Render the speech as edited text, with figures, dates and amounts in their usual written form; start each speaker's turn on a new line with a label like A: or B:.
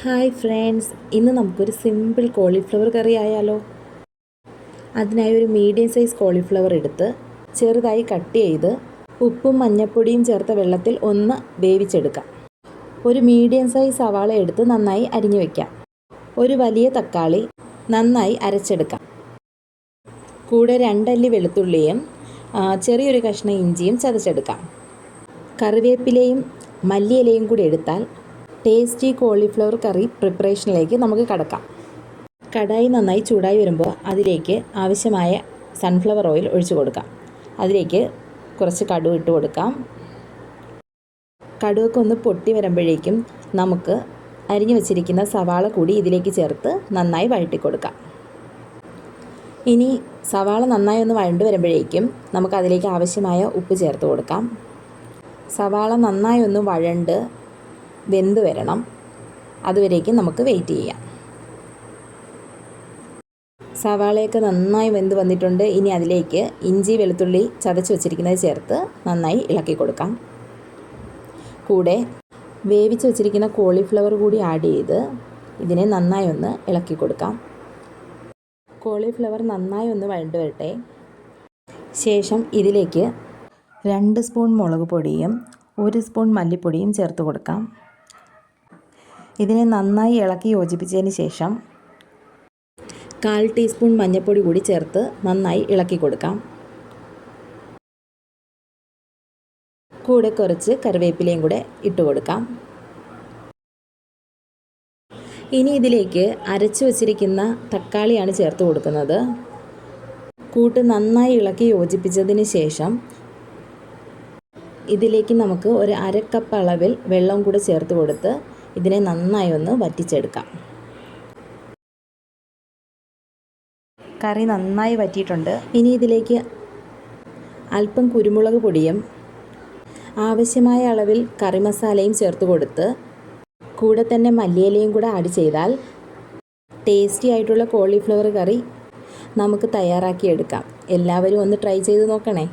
A: Hi friends, ഇന്ന് നമുക്കൊരു simple cauliflower കറി ആയാലോ. അതിനായി ഒരു മീഡിയം സൈസ് കോളിഫ്ലവർ എടുത്ത് ചെറുതായി കട്ട് ചെയ്ത് ഉപ്പും മഞ്ഞൾപ്പൊടിയും ചേർത്ത വെള്ളത്തിൽ ഒന്ന് വേവിച്ചെടുക്കാം. ഒരു മീഡിയം സൈസ് സവാള എടുത്ത് നന്നായി അരിഞ്ഞു വയ്ക്കാം. ഒരു വലിയ തക്കാളി നന്നായി അരച്ചെടുക്കാം. കൂടെ 2 അല്ലി വെളുത്തുള്ളിയും ചെറിയൊരു കഷ്ണം ഇഞ്ചിയും ചതച്ചെടുക്കാം. കറിവേപ്പിലയും മല്ലിയിലയും കൂടി എടുത്താൽ ടേസ്റ്റി കോളിഫ്ലവർ കറി പ്രിപ്പറേഷനിലേക്ക് നമുക്ക് കടക്കാം. കടായി നന്നായി ചൂടായി വരുമ്പോൾ അതിലേക്ക് ആവശ്യമായ സൺഫ്ലവർ ഓയിൽ ഒഴിച്ചു കൊടുക്കാം. അതിലേക്ക് കുറച്ച് കടുക് ഇട്ട് കൊടുക്കാം. കടുകൊക്കെ ഒന്ന് പൊട്ടി വരുമ്പോഴേക്കും നമുക്ക് അരിഞ്ഞു വെച്ചിരിക്കുന്ന സവാള കൂടി ഇതിലേക്ക് ചേർത്ത് നന്നായി വഴറ്റി കൊടുക്കാം. ഇനി സവാള നന്നായി ഒന്ന് വഴണ്ട് വരുമ്പോഴേക്കും നമുക്ക് അതിലേക്ക് ആവശ്യമായ ഉപ്പ് ചേർത്ത് കൊടുക്കാം. സവാള നന്നായി ഒന്ന് വഴണ്ട് വെന്ത് വരണം. അതുവരേക്കും നമുക്ക് വെയിറ്റ് ചെയ്യാം. സവാളയൊക്കെ നന്നായി വെന്ത് വന്നിട്ടുണ്ട്. ഇനി അതിലേക്ക് ഇഞ്ചി വെളുത്തുള്ളി ചതച്ച് വെച്ചിരിക്കുന്നത് ചേർത്ത് നന്നായി ഇളക്കി കൊടുക്കാം. കൂടെ വേവിച്ച് വെച്ചിരിക്കുന്ന കോളിഫ്ലവർ കൂടി ആഡ് ചെയ്ത് ഇതിനെ നന്നായി ഒന്ന് ഇളക്കി കൊടുക്കാം. കോളിഫ്ലവർ നന്നായി ഒന്ന് വഴണ്ട് വരട്ടെ. ശേഷം ഇതിലേക്ക് 2 സ്പൂൺ മുളക് പൊടിയും 1 സ്പൂൺ മല്ലിപ്പൊടിയും ചേർത്ത് കൊടുക്കാം. ഇതിനെ നന്നായി ഇളക്കി യോജിപ്പിച്ചതിന് ശേഷം 1/4 ടീസ്പൂൺ മഞ്ഞൾപ്പൊടി കൂടി ചേർത്ത് നന്നായി ഇളക്കി കൊടുക്കാം. കൂടെ കുറച്ച് കറിവേപ്പിലയും കൂടെ ഇട്ട് കൊടുക്കാം. ഇനി ഇതിലേക്ക് അരച്ചു വച്ചിരിക്കുന്ന തക്കാളിയാണ് ചേർത്ത് കൊടുക്കുന്നത്. കൂട്ട് നന്നായി ഇളക്കി യോജിപ്പിച്ചതിന് ശേഷം ഇതിലേക്ക് നമുക്ക് ഒരു 1/2 കപ്പ് അളവിൽ വെള്ളം കൂടെ ചേർത്ത് കൊടുത്ത് ഇതിനെ നന്നായി ഒന്ന് വറ്റിച്ചെടുക്കാം. കറി നന്നായി വറ്റിയിട്ടുണ്ട്. ഇനി ഇതിലേക്ക് അല്പം കുരുമുളക് പൊടിയും ആവശ്യമായ അളവിൽ കറി മസാലയും ചേർത്ത് കൊടുത്ത് കൂടെ തന്നെ മല്ലിയിലയും കൂടെ ആഡ് ചെയ്താൽ ടേസ്റ്റി ആയിട്ടുള്ള കോളിഫ്ലവർ കറി നമുക്ക് തയ്യാറാക്കിയെടുക്കാം. എല്ലാവരും ഒന്ന് ട്രൈ ചെയ്ത് നോക്കണേ.